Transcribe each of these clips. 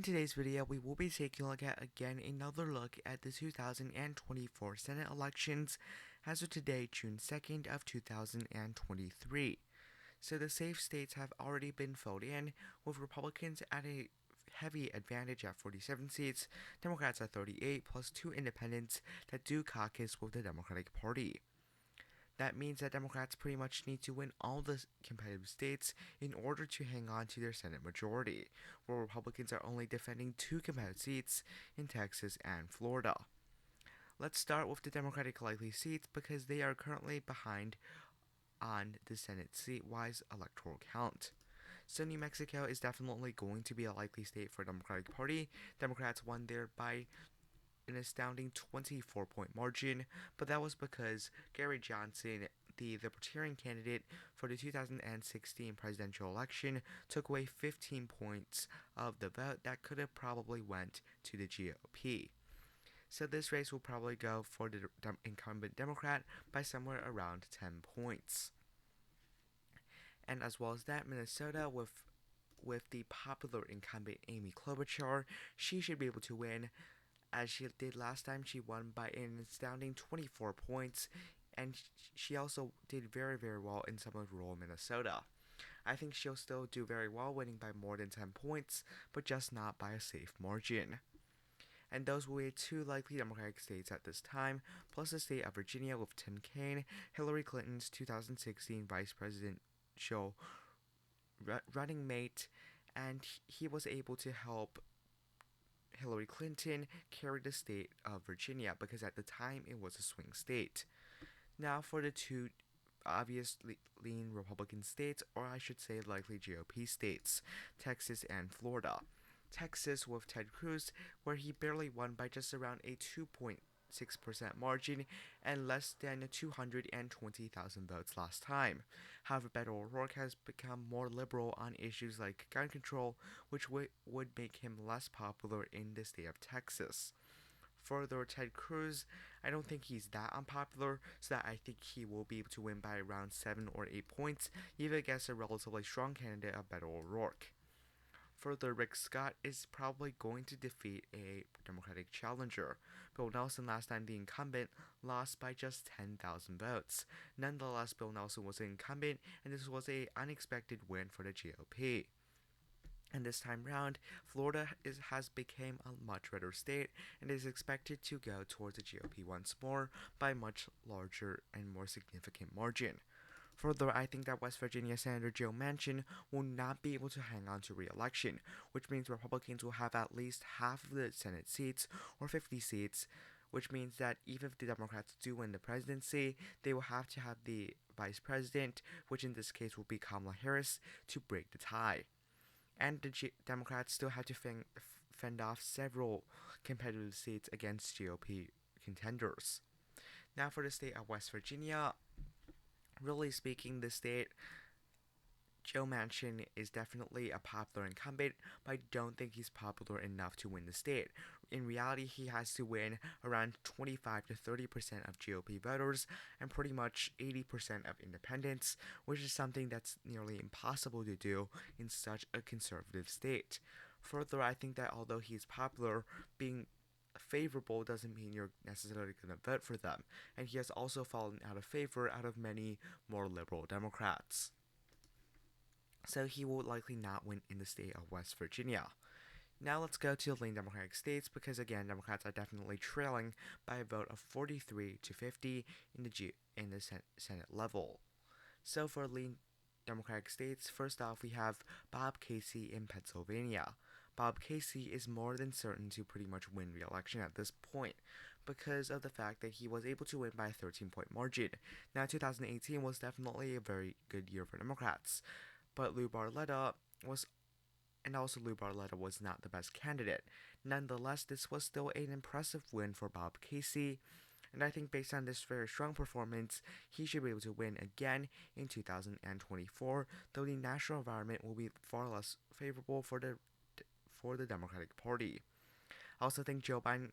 In today's video, we will be taking a look at another look at the 2024 Senate elections as of today, June 2nd of 2023. So the safe states have already been filled in, with Republicans at a heavy advantage at 47 seats, Democrats at 38, plus 2 independents that do caucus with the Democratic Party. That means that Democrats pretty much need to win all the competitive states in order to hang on to their Senate majority, where Republicans are only defending 2 competitive seats in Texas and Florida. Let's start with the Democratic likely seats because they are currently behind on the Senate seat-wise electoral count. So New Mexico is definitely going to be a likely state for the Democratic Party. Democrats won there by an astounding 24-point margin, but that was because Gary Johnson, the Libertarian candidate for the 2016 presidential election, took away 15 points of the vote that could have probably went to the GOP. So this race will probably go for the incumbent Democrat by somewhere around 10 points. And as well as that, Minnesota with the popular incumbent Amy Klobuchar, she should be able to win. As she did last time, she won by an astounding 24 points, and she also did very, very well in some of rural Minnesota. I think she'll still do very well, winning by more than 10 points, but just not by a safe margin. And those were the 2 likely Democratic states at this time, plus the state of Virginia with Tim Kaine, Hillary Clinton's 2016 vice presidential running mate, and he was able to help Hillary Clinton carry the state of Virginia because at the time it was a swing state. Now for the 2 obviously lean Republican states, or I should say likely GOP states, Texas and Florida. Texas with Ted Cruz, where he barely won by just around a 2.6% margin and less than 220,000 votes last time. However, Beto O'Rourke has become more liberal on issues like gun control, which would make him less popular in the state of Texas. Further, Ted Cruz, I don't think he's that unpopular, so that I think he will be able to win by around 7 or 8 points, even against a relatively strong candidate of Beto O'Rourke. Further, Rick Scott is probably going to defeat a Democratic challenger. Bill Nelson, last time the incumbent, lost by just 10,000 votes. Nonetheless, Bill Nelson was an incumbent, and this was an unexpected win for the GOP. And this time round, Florida has become a much redder state and is expected to go towards the GOP once more by a much larger and more significant margin. Further, I think that West Virginia Senator Joe Manchin will not be able to hang on to re-election, which means Republicans will have at least half of the Senate seats, or 50 seats, which means that even if the Democrats do win the presidency, they will have to have the vice president, which in this case will be Kamala Harris, to break the tie. And the Democrats still have to fend off several competitive seats against GOP contenders. Now for the state of West Virginia, really speaking, the state, Joe Manchin is definitely a popular incumbent, but I don't think he's popular enough to win the state. In reality, he has to win around 25 to 30% of GOP voters and pretty much 80% of independents, which is something that's nearly impossible to do in such a conservative state. Further, I think that although he's popular, being favorable doesn't mean you're necessarily going to vote for them, and he has also fallen out of favor out of many more liberal Democrats. So he will likely not win in the state of West Virginia. Now let's go to the lean Democratic states because again, Democrats are definitely trailing by a vote of 43 to 50 in the Senate level. So for lean Democratic states, first off we have Bob Casey in Pennsylvania. Bob Casey is more than certain to pretty much win re-election at this point because of the fact that he was able to win by a 13-point margin. Now 2018 was definitely a very good year for Democrats, but Lou Barletta was not the best candidate. Nonetheless, this was still an impressive win for Bob Casey, and I think based on this very strong performance, he should be able to win again in 2024, though the national environment will be far less favorable for the Democratic Party. I also think Joe Biden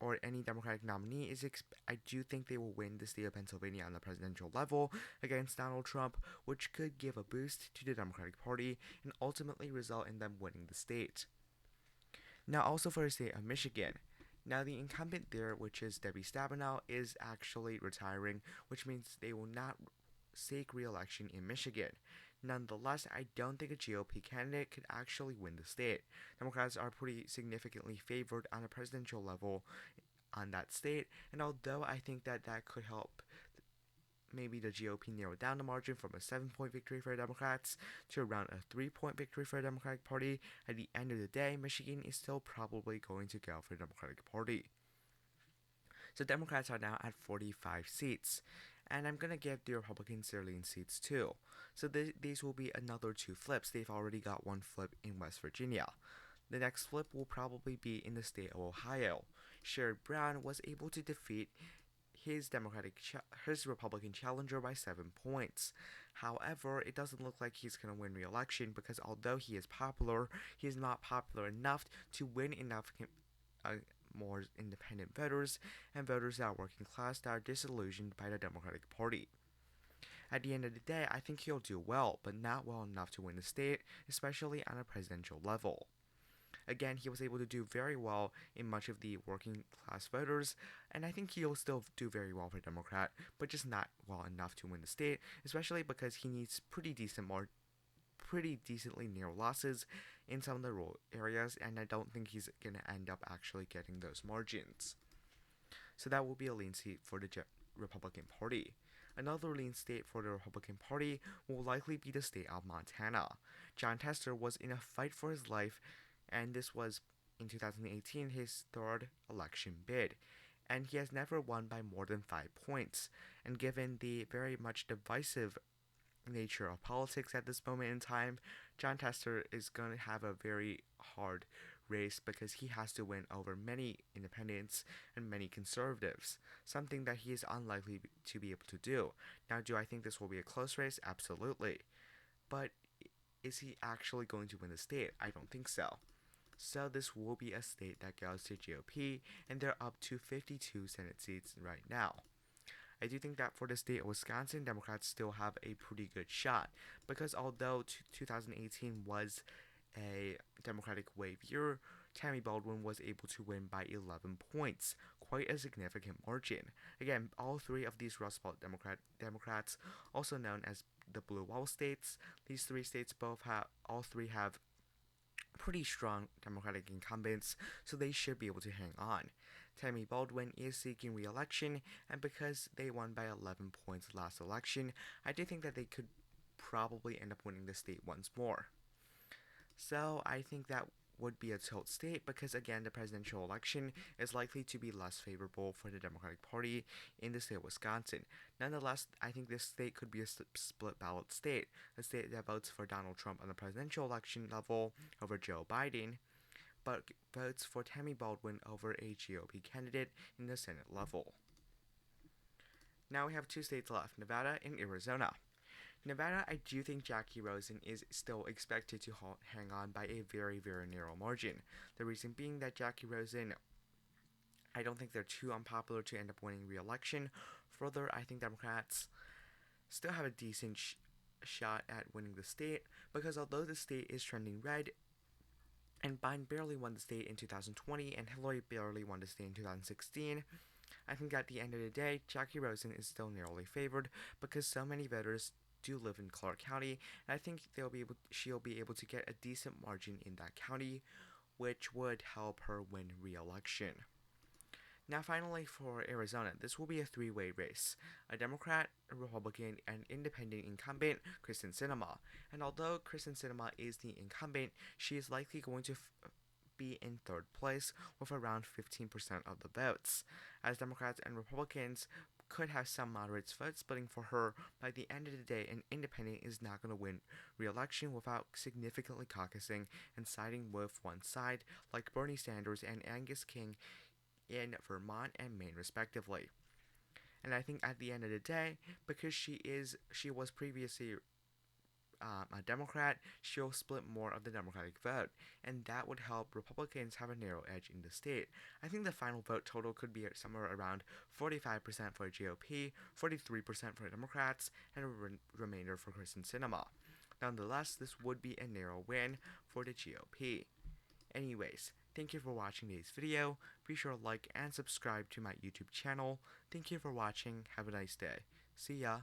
or any Democratic nominee I do think they will win the state of Pennsylvania on the presidential level against Donald Trump, which could give a boost to the Democratic Party and ultimately result in them winning the state. Now, also for the state of Michigan. Now, the incumbent there, which is Debbie Stabenow, is actually retiring, which means they will not seek re-election in Michigan. Nonetheless, I don't think a GOP candidate could actually win the state. Democrats are pretty significantly favored on a presidential level on that state, and although I think that that could help maybe the GOP narrow down the margin from a 7-point victory for the Democrats to around a 3-point victory for the Democratic Party, at the end of the day, Michigan is still probably going to go for the Democratic Party. So Democrats are now at 45 seats, and I'm gonna give the Republicans their lean seats too. So these will be another 2 flips. They've already got 1 flip in West Virginia. The next flip will probably be in the state of Ohio. Sherrod Brown was able to defeat his Republican challenger by 7 points. However, it doesn't look like he's going to win re-election because although he is popular, he is not popular enough to win enough more independent voters and voters that are working class that are disillusioned by the Democratic Party. At the end of the day, I think he'll do well, but not well enough to win the state, especially on a presidential level. Again, he was able to do very well in much of the working class voters, and I think he'll still do very well for Democrat, but just not well enough to win the state, especially because he needs pretty decently near losses in some of the rural areas, and I don't think he's going to end up actually getting those margins. So that will be a lean seat for the Republican Party. Another lean state for the Republican Party will likely be the state of Montana. Jon Tester was in a fight for his life, and this was, in 2018, his 3rd election bid, and he has never won by more than 5 points. And given the very much divisive nature of politics at this moment in time, Jon Tester is going to have a very hard race because he has to win over many independents and many conservatives, something that he is unlikely to be able to do. Now, do I think this will be a close race? Absolutely. But is he actually going to win the state? I don't think so. So this will be a state that goes to GOP, and they're up to 52 Senate seats right now. I do think that for the state of Wisconsin, Democrats still have a pretty good shot, because although 2018 was a Democratic wave year, Tammy Baldwin was able to win by 11 points, quite a significant margin. Again, all 3 of these Rust Belt Democrats, also known as the Blue Wall states, these 3 states all 3 have pretty strong Democratic incumbents, so they should be able to hang on. Tammy Baldwin is seeking re-election, and because they won by 11 points last election, I do think that they could probably end up winning the state once more. So I think that would be a tilt state because, again, the presidential election is likely to be less favorable for the Democratic Party in the state of Wisconsin. Nonetheless, I think this state could be a split ballot state, a state that votes for Donald Trump on the presidential election level over Joe Biden, but votes for Tammy Baldwin over a GOP candidate in the Senate level. Now we have 2 states left, Nevada and Arizona. Nevada, I do think Jackie Rosen is still expected to hang on by a very, very narrow margin. The reason being that Jackie Rosen, I don't think they're too unpopular to end up winning re-election. Further, I think Democrats still have a decent shot at winning the state, because although the state is trending red, and Biden barely won the state in 2020, and Hillary barely won the state in 2016, I think at the end of the day, Jackie Rosen is still narrowly favored because so many voters do live in Clark County, and I think she'll be able to get a decent margin in that county, which would help her win re-election. Now finally for Arizona, this will be a 3-way race. A Democrat, a Republican, and independent incumbent, Kristen Sinema. And although Kristen Sinema is the incumbent, she is likely going to be in 3rd place with around 15% of the votes, as Democrats and Republicans could have some moderates vote splitting for her. By the end of the day, an independent is not going to win re-election without significantly caucusing and siding with one side, like Bernie Sanders and Angus King in Vermont and Maine respectively. And I think at the end of the day, because she was previously a Democrat, she'll split more of the Democratic vote, and that would help Republicans have a narrow edge in the state. I think the final vote total could be somewhere around 45% for GOP, 43% for Democrats, and a remainder for Kristen Sinema. Nonetheless, this would be a narrow win for the GOP. Anyways, Thank you for watching today's video. Be sure to like and subscribe to my YouTube channel. Thank you for watching. Have a nice day. See ya.